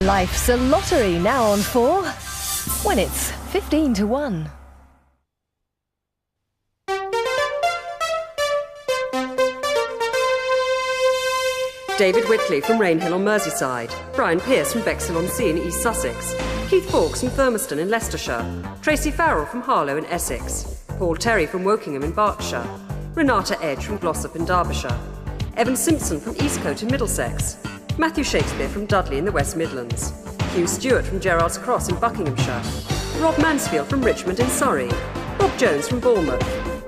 Life's a Lottery now on 4, when it's 15 to 1. David Whitley from Rainhill on Merseyside, Brian Pearce from Bexhill-on-Sea in East Sussex, Keith Fawkes from Thurmaston in Leicestershire, Tracy Farrell from Harlow in Essex, Paul Terry from Wokingham in Berkshire, Renata Edge from Glossop in Derbyshire, Evan Simpson from Eastcote in Middlesex, Matthew Shakespeare from Dudley in the West Midlands, Hugh Stewart from Gerrards Cross in Buckinghamshire, Rob Mansfield from Richmond in Surrey, Bob Jones from Bournemouth,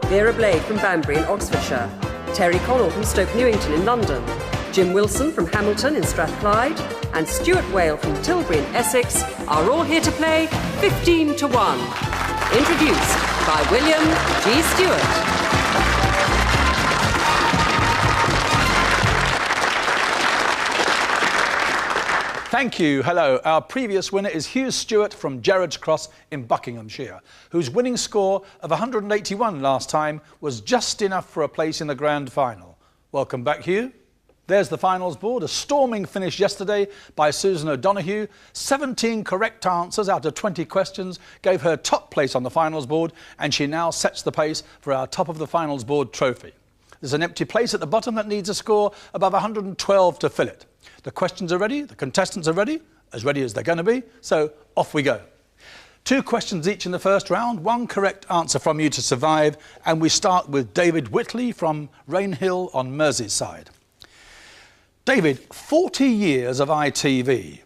Vera Blade from Banbury in Oxfordshire, Terry Connell from Stoke Newington in London, Jim Wilson from Hamilton in Strathclyde, and Stuart Whale from Tilbury in Essex are all here to play 15 to 1. Introduced by William G. Stewart. Thank you. Hello. Our previous winner is Hugh Stewart from Gerrards Cross in Buckinghamshire, whose winning score of 181 last time was just enough for a place in the grand final. Welcome back, Hugh. There's the finals board. A storming finish yesterday by Susan O'Donoghue. 17 correct answers out of 20 questions gave her top place on the finals board, and she now sets the pace for our top of the finals board trophy. There's an empty place at the bottom that needs a score above 112 to fill it. The questions are ready, the contestants are ready as they're going to be, so off we go. 2 questions each in the first round, 1 correct answer from you to survive, and we start with David Whitley from Rainhill on Merseyside. David, 40 years of ITV.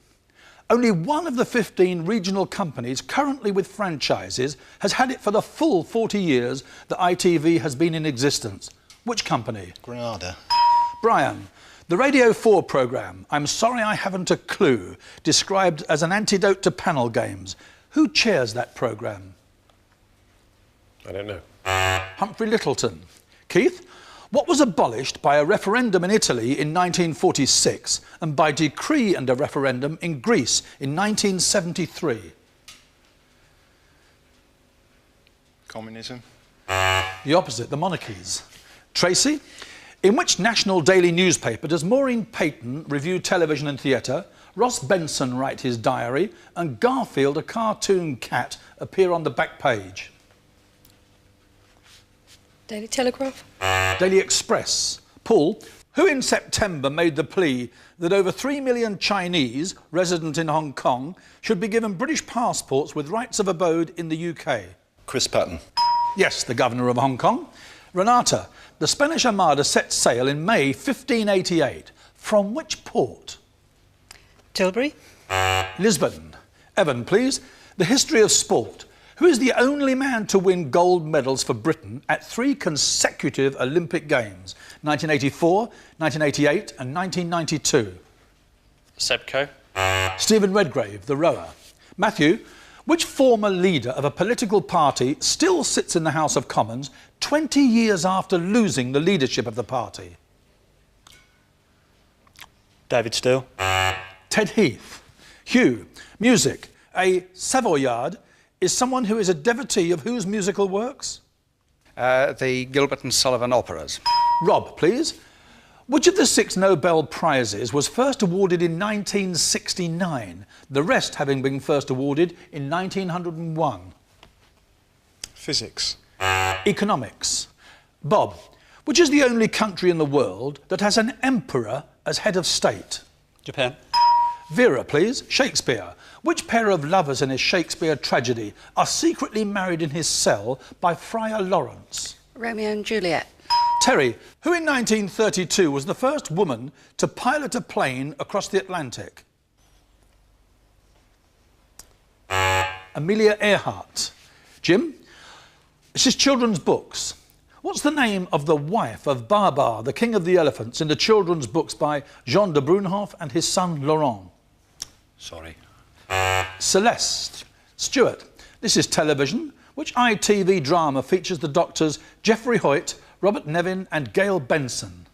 Only one of the 15 regional companies currently with franchises has had it for the full 40 years that ITV has been in existence. Which company? Granada. Brian, the Radio 4 programme, I'm Sorry I Haven't a Clue, described as an antidote to panel games. Who chairs that programme? I don't know. Humphrey Lyttelton. Keith, what was abolished by a referendum in Italy in 1946 and by decree and a referendum in Greece in 1973? Communism. The opposite, the monarchies. Tracy, in which national daily newspaper does Maureen Payton review television and theatre, Ross Benson write his diary, and Garfield, a cartoon cat, appear on the back page? Daily Telegraph. Daily Express. Paul, who in September made the plea that over 3 million Chinese resident in Hong Kong should be given British passports with rights of abode in the UK? Chris Patten. Yes, the governor of Hong Kong. Renata, the Spanish Armada set sail in May 1588. From which port? Tilbury. Lisbon. Evan, please. The history of sport. Who is the only man to win gold medals for Britain at 3 consecutive Olympic Games? 1984, 1988 and 1992. Seb Coe. Stephen Redgrave, the rower. Matthew, which former leader of a political party still sits in the House of Commons 20 years after losing the leadership of the party? David Steele. Ted Heath. Hugh, music. A Savoyard is someone who is a devotee of whose musical works? The Gilbert and Sullivan operas. Rob, please. Which of the 6 Nobel Prizes was first awarded in 1969, the rest having been first awarded in 1901? Physics. Economics. Bob, which is the only country in the world that has an emperor as head of state? Japan. Vera, please. Shakespeare. Which pair of lovers in his Shakespeare tragedy are secretly married in his cell by Friar Lawrence? Romeo and Juliet. Terry, who in 1932 was the first woman to pilot a plane across the Atlantic? Amelia Earhart. Jim, this is children's books. What's the name of the wife of Babar, the king of the elephants, in the children's books by Jean de Brunhoff and his son Laurent? Sorry. Celeste. Stuart, this is television. Which ITV drama features the doctors Geoffrey Hoyt, Robert Nevin and Gail Benson?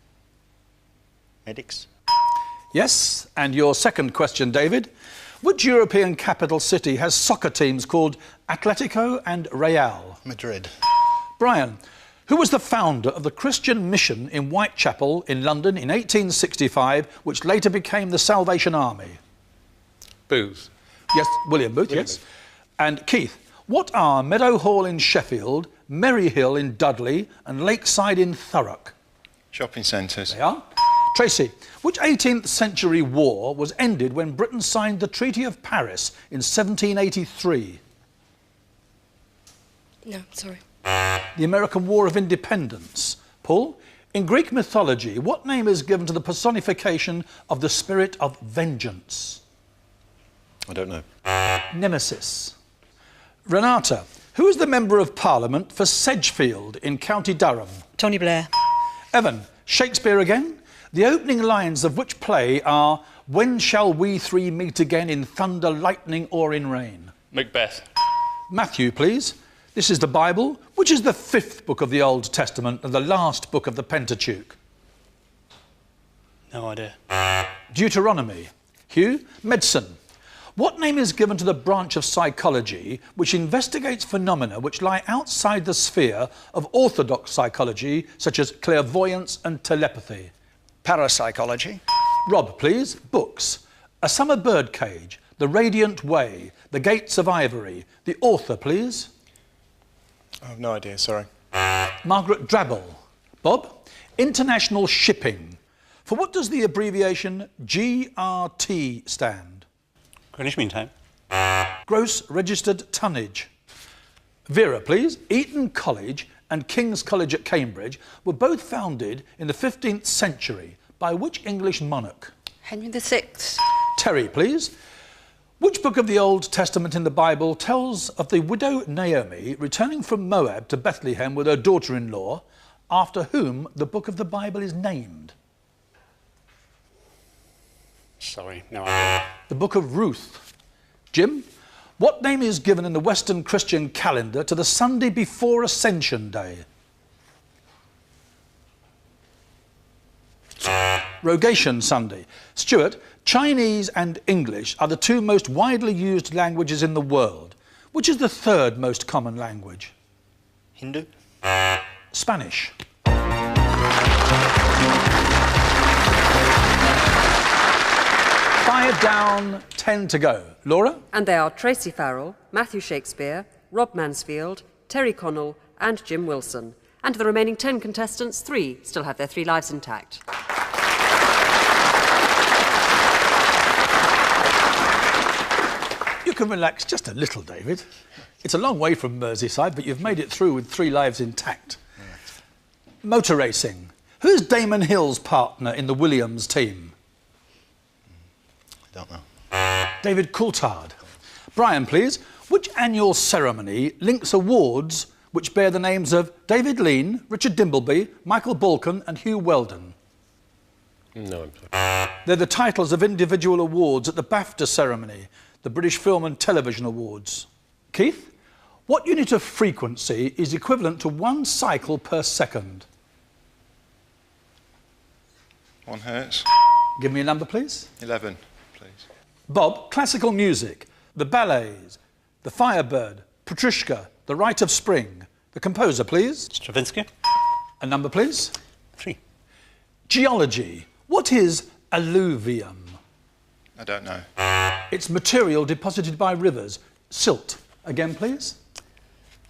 Medics. Yes, and your second question, David. Which European capital city has soccer teams called Atletico and Real? Madrid. Brian, who was the founder of the Christian Mission in Whitechapel in London in 1865, which later became the Salvation Army? Booth. Yes, William Booth, yes. And Keith, what are Meadow Hall in Sheffield, Merry Hill in Dudley and Lakeside in Thurrock? Shopping centres. They are. Tracy, which 18th century war was ended when Britain signed the Treaty of Paris in 1783? No, sorry. The American War of Independence. Paul, in Greek mythology, what name is given to the personification of the spirit of vengeance? I don't know. Nemesis. Renata, who is the Member of Parliament for Sedgefield in County Durham? Tony Blair. Evan, Shakespeare again? The opening lines of which play are, when shall we three meet again in thunder, lightning or in rain? Macbeth. Matthew, please. This is the Bible, which is the 5th book of the Old Testament and the last book of the Pentateuch. No idea. Deuteronomy. Hugh, medicine. What name is given to the branch of psychology which investigates phenomena which lie outside the sphere of orthodox psychology, such as clairvoyance and telepathy? Parapsychology. Rob, please. Books. A Summer Birdcage, The Radiant Way, The Gates of Ivory. The author, please. I have no idea, sorry. Margaret Drabble. Bob, international shipping. For what does the abbreviation GRT stand? Greenwich Mean Time. Gross registered tonnage. Vera, please. Eton College and King's College at Cambridge were both founded in the 15th century by which English monarch? Henry VI. Terry, please. Which book of the Old Testament in the Bible tells of the widow Naomi returning from Moab to Bethlehem with her daughter-in-law, after whom the book of the Bible is named? Sorry, no idea. The Book of Ruth. Jim, what name is given in the Western Christian calendar to the Sunday before Ascension Day? Rogation Sunday. Stuart, Chinese and English are the two most widely used languages in the world. Which is the third most common language? Hindu. Spanish. Five down, 10 to go. Laura? And they are Tracy Farrell, Matthew Shakespeare, Rob Mansfield, Terry Connell and Jim Wilson. And of the remaining 10 contestants, 3 still have their 3 lives intact. You can relax just a little, David. It's a long way from Merseyside, but you've made it through with 3 lives intact. Motor racing. Who's Damon Hill's partner in the Williams team? I don't know. David Coulthard. Brian, please. Which annual ceremony links awards which bear the names of David Lean, Richard Dimbleby, Michael Balkan and Hugh Weldon? No, I'm sorry. They're the titles of individual awards at the BAFTA ceremony, the British Film and Television Awards. Keith, what unit of frequency is equivalent to 1 cycle per second? 1 hertz. Give me a number, please. 11, please. Bob, classical music, the ballets, the Firebird, Petrushka, the Rite of Spring. The composer, please. Stravinsky. A number, please. 3. Geology. What is alluvium? I don't know. It's material deposited by rivers. Silt. Again, please.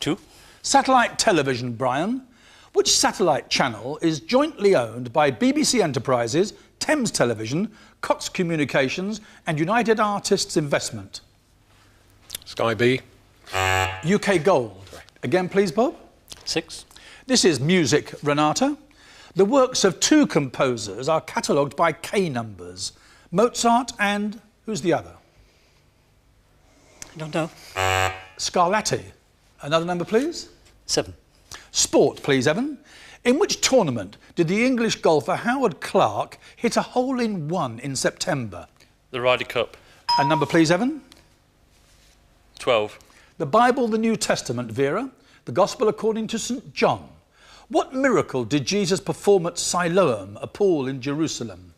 2. Satellite television, Brian. Which satellite channel is jointly owned by BBC Enterprises, Thames Television, Cox Communications and United Artists Investment? Sky B. UK Gold. Again, please, Bob. 6. This is music, Renata. The works of 2 composers are catalogued by K numbers. Mozart and... who's the other? I don't know. Scarlatti. Another number, please. 7. Sport, please, Evan. In which tournament did the English golfer Howard Clark hit a hole-in-one in September? The Ryder Cup. A number, please, Evan. 12. The Bible, the New Testament, Vera. The Gospel according to St. John. What miracle did Jesus perform at Siloam, a pool in Jerusalem?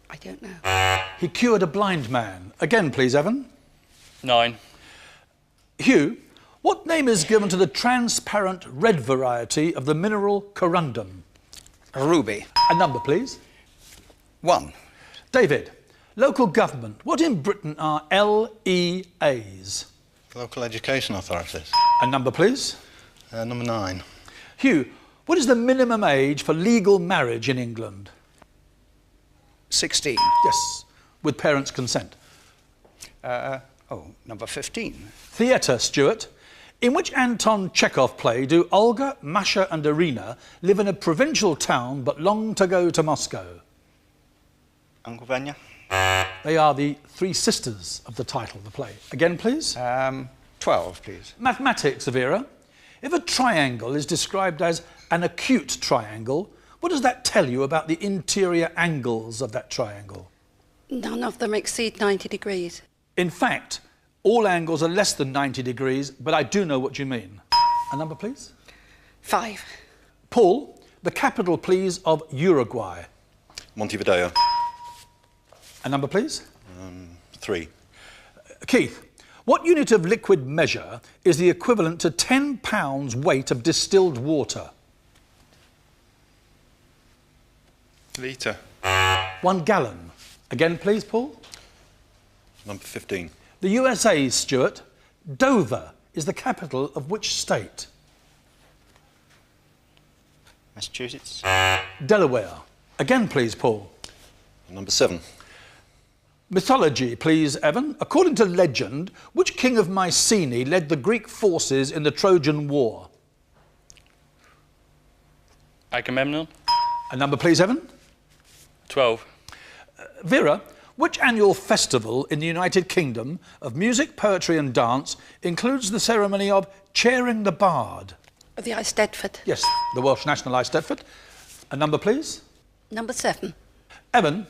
I don't know. He cured a blind man. Again, please, Evan. 9. Hugh, what name is given to the transparent red variety of the mineral corundum? Ruby. A number, please. 1. David, Local government. What in Britain are LEAs? Local education authorities. A number, please. Number 9. Hugh, what is the minimum age for legal marriage in England? 16. Yes, with parents' consent. Number 15. Theatre, Stuart. In which Anton Chekhov play do Olga, Masha and Irina live in a provincial town but long to go to Moscow? Uncle Vanya. They are the three sisters of the title of the play. Again, please. 12, please. Mathematics, Vera. If a triangle is described as an acute triangle, what does that tell you about the interior angles of that triangle? None of them exceed 90 degrees. In fact, all angles are less than 90 degrees, but I do know what you mean. A number, please. 5. Paul, the capital, please, of Uruguay. Montevideo. A number, please. 3. Keith, what unit of liquid measure is the equivalent to 10 pounds weight of distilled water? Litre. 1 gallon. Again, please, Paul. Number 15. The USA, Stuart. Dover is the capital of which state? Massachusetts. Delaware. Again, please, Paul. Number 7. Mythology, please, Evan. According to legend, which king of Mycenae led the Greek forces in the Trojan War? Agamemnon. A number, please, Evan. 12. Vera, which annual festival in the United Kingdom of music, poetry and dance includes the ceremony of chairing the bard? The Eisteddfod. Yes, the Welsh National Eisteddfod. A number, please. Number 7. Evan,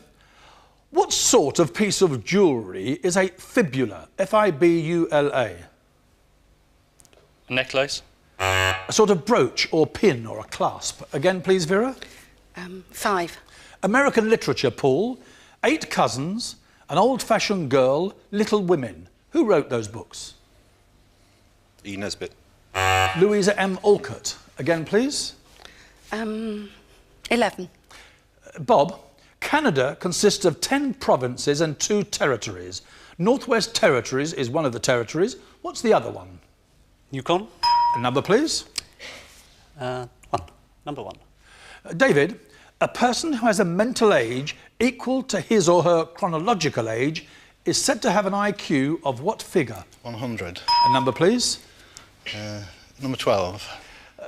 what sort of piece of jewellery is a fibula? F-I-B-U-L-A. A necklace. A sort of brooch or pin or a clasp. Again, please, Vera. 5. American literature, Paul. 8 Cousins, An Old-Fashioned Girl, Little Women. Who wrote those books? E. Nesbit. Louisa M. Alcott. Again, please. 11. Bob, Canada consists of 10 provinces and 2 territories. Northwest Territories is one of the territories. What's the other one? Yukon. A number, please. 1. Number 1. David, a person who has a mental age equal to his or her chronological age is said to have an IQ of what figure? 100. A number, please. Number 12.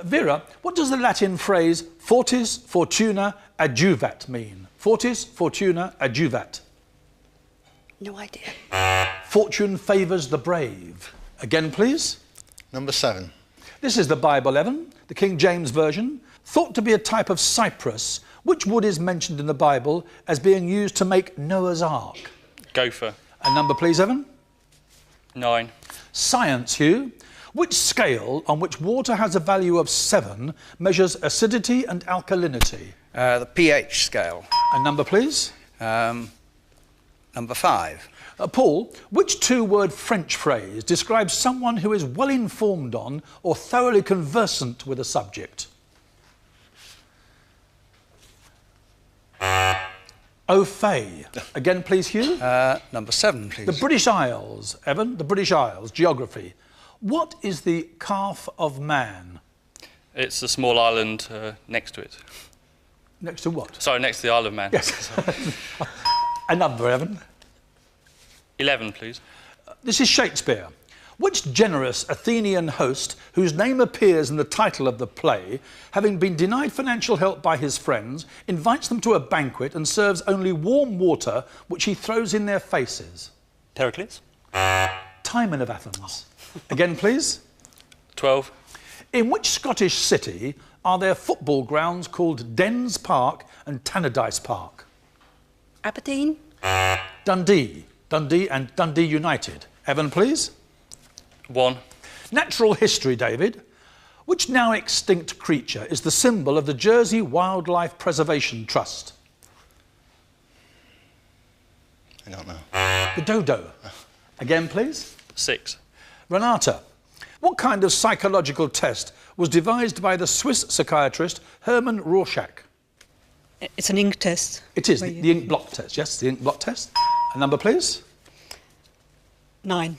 Vera, what does the Latin phrase fortis fortuna adjuvat mean? Fortis fortuna adjuvat. No idea. Fortune favours the brave. Again, please. Number 7. This is the Bible, Evan, the King James Version. Thought to be a type of cypress, which wood is mentioned in the Bible as being used to make Noah's Ark? Gopher. A number, please, Evan. 9. Science, Hugh. Which scale on which water has a value of 7 measures acidity and alkalinity? The pH scale. A number, please. Number 5. Paul, which 2-word French phrase describes someone who is well informed on or thoroughly conversant with a subject? Au fait. Again, please, Hugh. Number 7, please. The British Isles, Evan, the British Isles, geography. What is the calf of man? It's a small island next to it. Next to what? Sorry, next to the Isle of Man. Yes. A number, Evan. 11, please. This is Shakespeare. Which generous Athenian host, whose name appears in the title of the play, having been denied financial help by his friends, invites them to a banquet and serves only warm water, which he throws in their faces? Pericles. Timon of Athens. Again, please. 12. In which Scottish city are there football grounds called Dens Park and Tannadice Park? Aberdeen. Dundee. Dundee and Dundee United. Evan, please. 1. Natural history, David. Which now extinct creature is the symbol of the Jersey Wildlife Preservation Trust? I don't know. The dodo. Again, please. 6. Renata. What kind of psychological test was devised by the Swiss psychiatrist Hermann Rorschach? It's an ink test. It is, the ink blot test, yes, the ink blot test. A number, please. 9.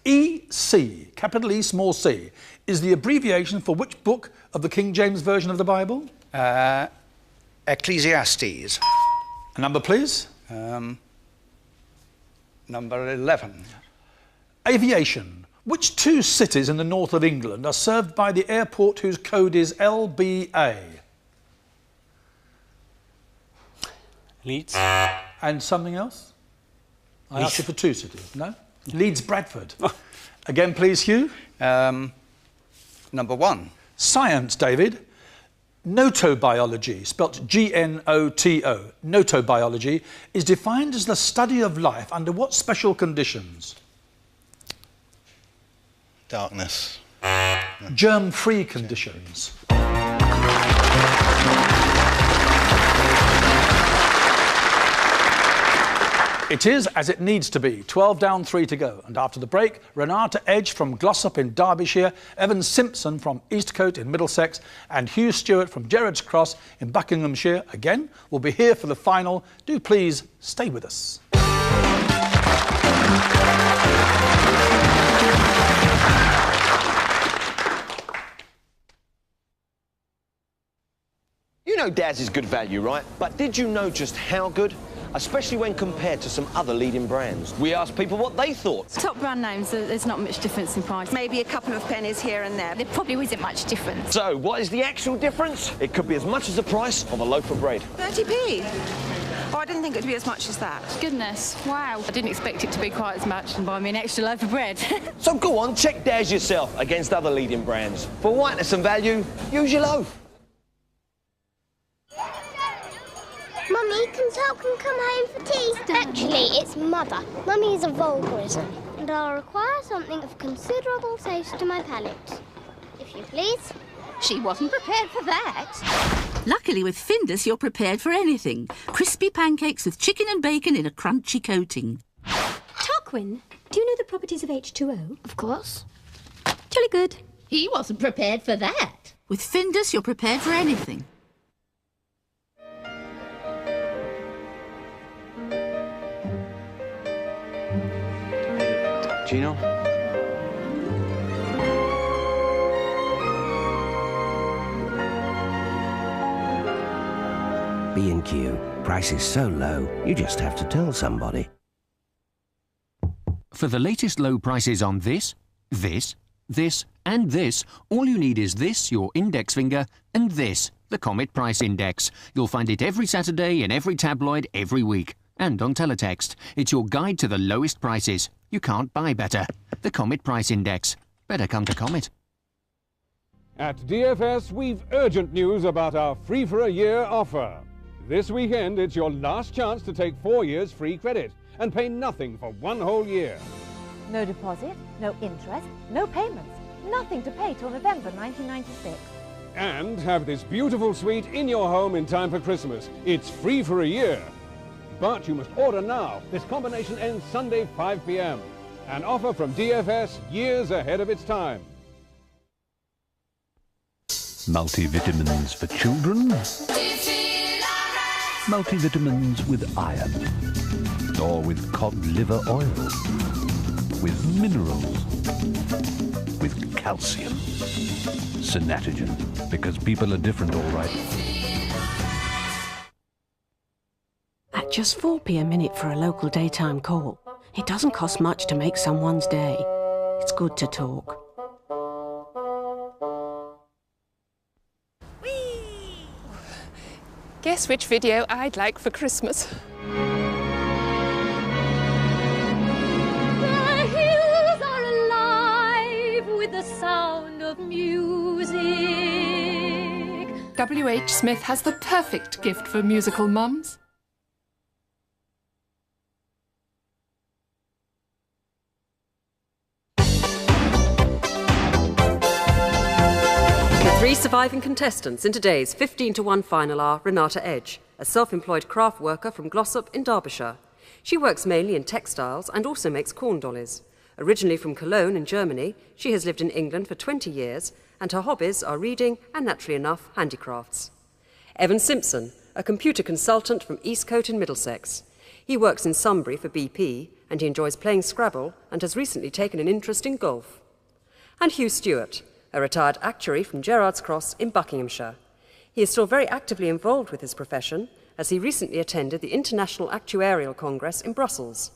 EC, capital E, small c, is the abbreviation for which book of the King James Version of the Bible? Ecclesiastes. A number, please. Number 11. Aviation. Which two cities in the north of England are served by the airport whose code is LBA? Leeds. And something else? I asked you for two cities, no? Leeds, Bradford. Again, please, Hugh. Number 1. Science, David. Notobiology, spelt G-N-O-T-O, notobiology, is defined as the study of life under what special conditions? Darkness. Germ-free conditions. It is as it needs to be. 12 down, 3 to go. And after the break, Renata Edge from Glossop in Derbyshire, Evan Simpson from Eastcote in Middlesex, and Hugh Stewart from Gerrards Cross in Buckinghamshire, again, will be here for the final. Do please stay with us. You know Daz is good value, right? But did you know just how good? Especially when compared to some other leading brands. We asked people what they thought. Top brand names, there's not much difference in price. Maybe a couple of pennies here and there. There probably isn't much difference. So, what is the actual difference? It could be as much as the price of a loaf of bread. 30p? Oh, I didn't think it would be as much as that. Goodness, wow. I didn't expect it to be quite as much and buy me an extra loaf of bread. So go on, check Daz yourself against other leading brands. For whiteness and value, use your loaf. Mummy, can Falcon come home for tea? Actually, it's Mother. Mummy is a vulgarism, and I'll require something of considerable taste to my palate. If you please. She wasn't prepared for that. Luckily, with Findus, you're prepared for anything. Crispy pancakes with chicken and bacon in a crunchy coating. Tarquin, do you know the properties of H2O? Of course. Jolly good. He wasn't prepared for that. With Findus, you're prepared for anything. Gino? B&Q. Prices so low, you just have to tell somebody. For the latest low prices on this, and this, all you need is this, your index finger, and this, the Comet Price Index. You'll find it every Saturday in every tabloid every week. And on teletext. It's your guide to the lowest prices. You can't buy better. The Comet Price Index. Better come to Comet. At DFS, we've urgent news about our free for a year offer. This weekend, it's your last chance to take 4 years free credit and pay nothing for 1 whole year. No deposit, no interest, no payments. Nothing to pay till November 1996. And have this beautiful suite in your home in time for Christmas. It's free for a year. But you must order now. This combination ends Sunday 5 p.m. An offer from DFS years ahead of its time. Multivitamins for children. Multivitamins with iron. Or with cod liver oil. With minerals. With calcium. Synatogen. Because people are different, all right. At just 4p a minute for a local daytime call, it doesn't cost much to make someone's day. It's good to talk. Whee! Guess which video I'd like for Christmas? The hills are alive with the sound of music. W.H. Smith has the perfect gift for musical mums. Three surviving contestants in today's 15-to-1 final are Renata Edge, a self-employed craft worker from Glossop in Derbyshire. She works mainly in textiles and also makes corn dollies. Originally from Cologne in Germany, she has lived in England for 20 years, and her hobbies are reading and, naturally enough, handicrafts. Evan Simpson, a computer consultant from Eastcote in Middlesex. He works in Sunbury for BP, and he enjoys playing Scrabble and has recently taken an interest in golf. And Hugh Stewart, a retired actuary from Gerrards Cross in Buckinghamshire. He is still very actively involved with his profession, as he recently attended the International Actuarial Congress in Brussels.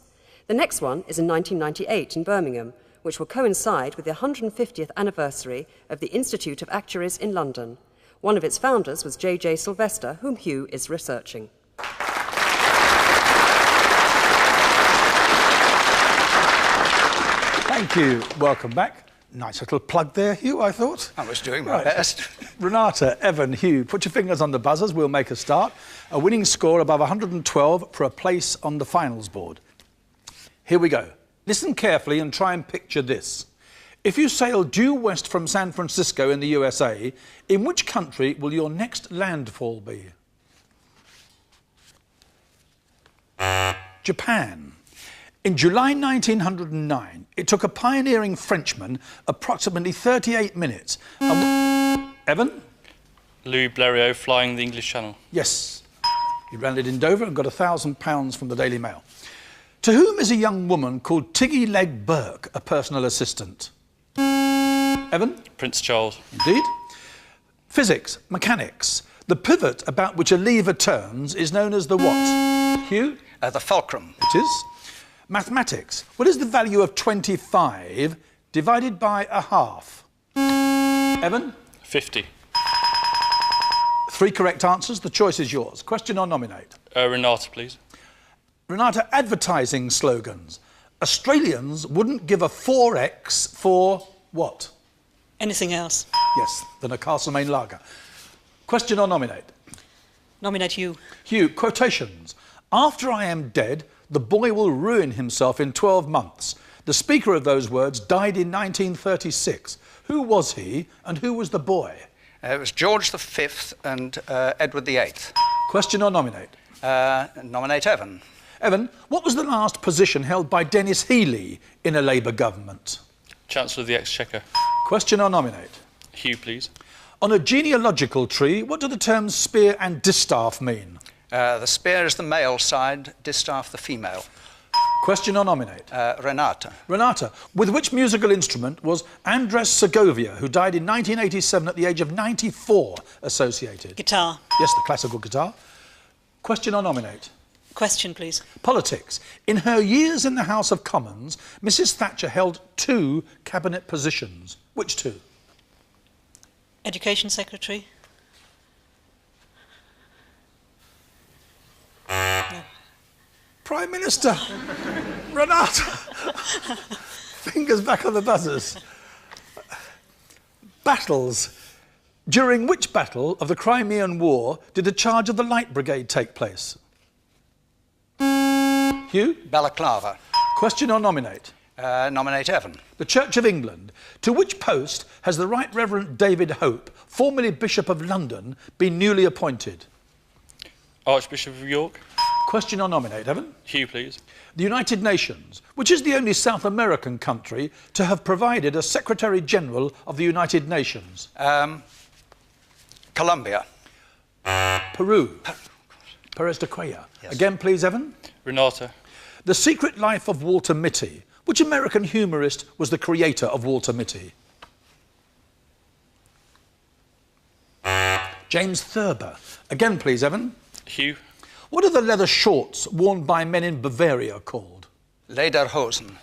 The next one is in 1998 in Birmingham, which will coincide with the 150th anniversary of the Institute of Actuaries in London. One of its founders was J.J. Sylvester, whom Hugh is researching. Thank you. Welcome back. Nice little plug there, Hugh, I thought. I was doing my best. Renata, Evan, Hugh, put your fingers on the buzzers. We'll make a start. A winning score above 112 for a place on the finals board. Here we go. Listen carefully and try and picture this. If you sail due west from San Francisco in the USA, in which country will your next landfall be? Japan. In July 1909, it took a pioneering Frenchman approximately 38 minutes. Evan? Louis Blériot flying the English Channel. Yes. He landed in Dover and got £1,000 from the Daily Mail. To whom is a young woman called Tiggy Leg Burke a personal assistant? Evan? Prince Charles. Indeed. Physics, mechanics. The pivot about which a lever turns is known as the what? Hugh? The fulcrum. It is. Mathematics. What is the value of 25 divided by a half? Evan? 50. 3 correct answers. The choice is yours. Question or nominate? Renata, please. Renata, advertising slogans. Australians wouldn't give a 4X for what? Anything else? Yes, than a Castlemaine lager. Question or nominate? Nominate Hugh. Hugh, quotations. After I am dead, the boy will ruin himself in 12 months. The speaker of those words died in 1936. Who was he and who was the boy? It was George V and Edward VIII. Question or nominate? Nominate Evan. Evan, what was the last position held by Dennis Healey in a Labour government? Chancellor of the Exchequer. Question or nominate? Hugh, please. On a genealogical tree, what do the terms spear and distaff mean? The spear is the male side, distaff the female. Question or nominate? Renata. Renata, with which musical instrument was Andres Segovia, who died in 1987 at the age of 94, associated? Guitar. Yes, the classical guitar. Question or nominate? Question, please. Politics. In her years in the House of Commons, Mrs. Thatcher held 2 cabinet positions. Which 2? Education Secretary. No. Prime Minister. Renata. Fingers back on the buzzers. Battles. During which battle of the Crimean War did the charge of the Light Brigade take place? Hugh? Balaclava. Question or nominate? Nominate Evan. The Church of England. To which post has the Right Reverend David Hope, formerly Bishop of London, been newly appointed? Archbishop of York. Question or nominate, Evan? Hugh, please. The United Nations, which is the only South American country to have provided a Secretary-General of the United Nations? Colombia. Peru. Perez de Cuellar. Yes. Again, please, Evan. Renata. The Secret Life of Walter Mitty. Which American humorist was the creator of Walter Mitty? James Thurber. Again, please, Evan. Hugh. What are the leather shorts worn by men in Bavaria called? Lederhosen.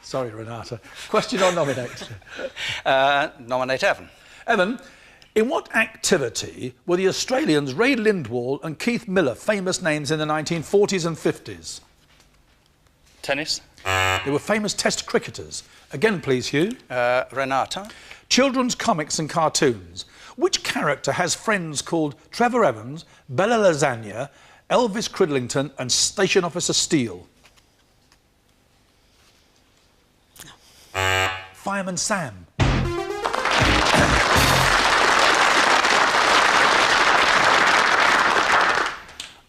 Sorry, Renata. Question or nominate? Nominate Evan. Evan, in what activity were the Australians Ray Lindwall and Keith Miller famous names in the 1940s and 50s? Tennis. They were famous Test cricketers. Again, please, Hugh. Renata. Children's comics and cartoons. Which character has friends called Trevor Evans, Bella Lasagna, Elvis Cridlington and Station Officer Steele? No. Fireman Sam.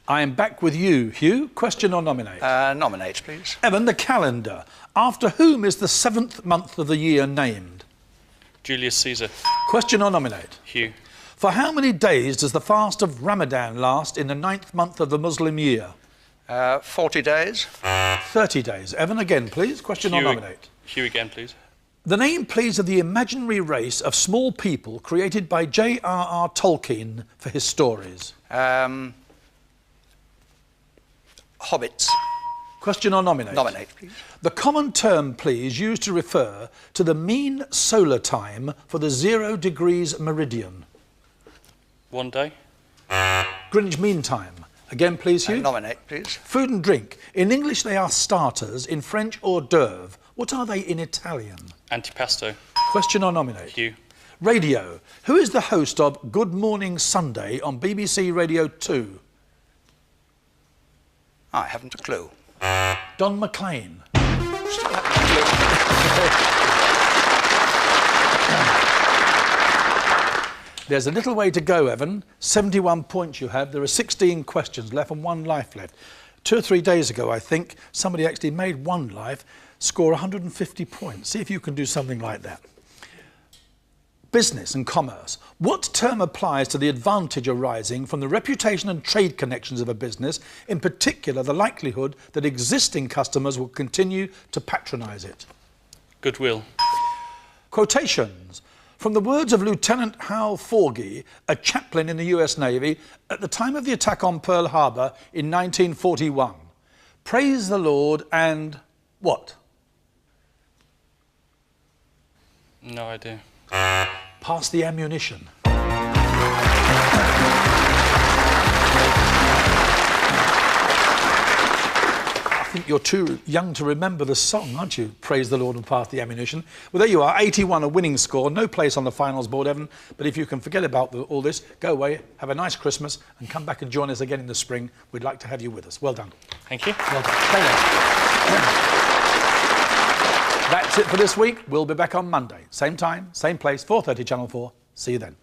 I am back with you, Hugh. Question or nominate? Nominate, please. Evan, the calendar. After whom is the 7th month of the year named? Julius Caesar. Question or nominate? Hugh. For how many days does the fast of Ramadan last in the 9th month of the Muslim year? 40 days. 30 days. Evan, again, please. Question or nominate? Hugh again, please. The name, please, of the imaginary race of small people created by J.R.R. Tolkien for his stories. Hobbits. Question or nominate? Nominate, please. The common term, please, used to refer to the mean solar time for the 0 degrees meridian. 1 day. Greenwich Mean Time. Again, please, Hugh. Nominate, please. Food and drink. In English, they are starters. In French, hors d'oeuvre. What are they in Italian? Antipasto. Question or nominate? Hugh. Radio. Who is the host of Good Morning Sunday on BBC Radio 2? I haven't a clue. Don McLean. There's a little way to go, Evan. 71 points you have. There are 16 questions left and 1 life left. 2 or 3 days ago, I think, somebody actually made 1 life, score 150 points. See if you can do something like that. Business and commerce. What term applies to the advantage arising from the reputation and trade connections of a business, in particular the likelihood that existing customers will continue to patronise it? Goodwill. Quotations. From the words of Lieutenant Hal Forgy, a chaplain in the US Navy, at the time of the attack on Pearl Harbor in 1941. Praise the Lord and what? No idea. Pass the ammunition. I think you're too young to remember the song, aren't you? Praise the Lord and pass the ammunition. Well, there you are, 81, a winning score. No place on the finals board, Evan. But if you can forget about all this, go away, have a nice Christmas, and come back and join us again in the spring. We'd like to have you with us. Well done. Thank you. Well done. Stay there. That's it for this week. We'll be back on Monday. Same time, same place, 4:30 Channel 4. See you then.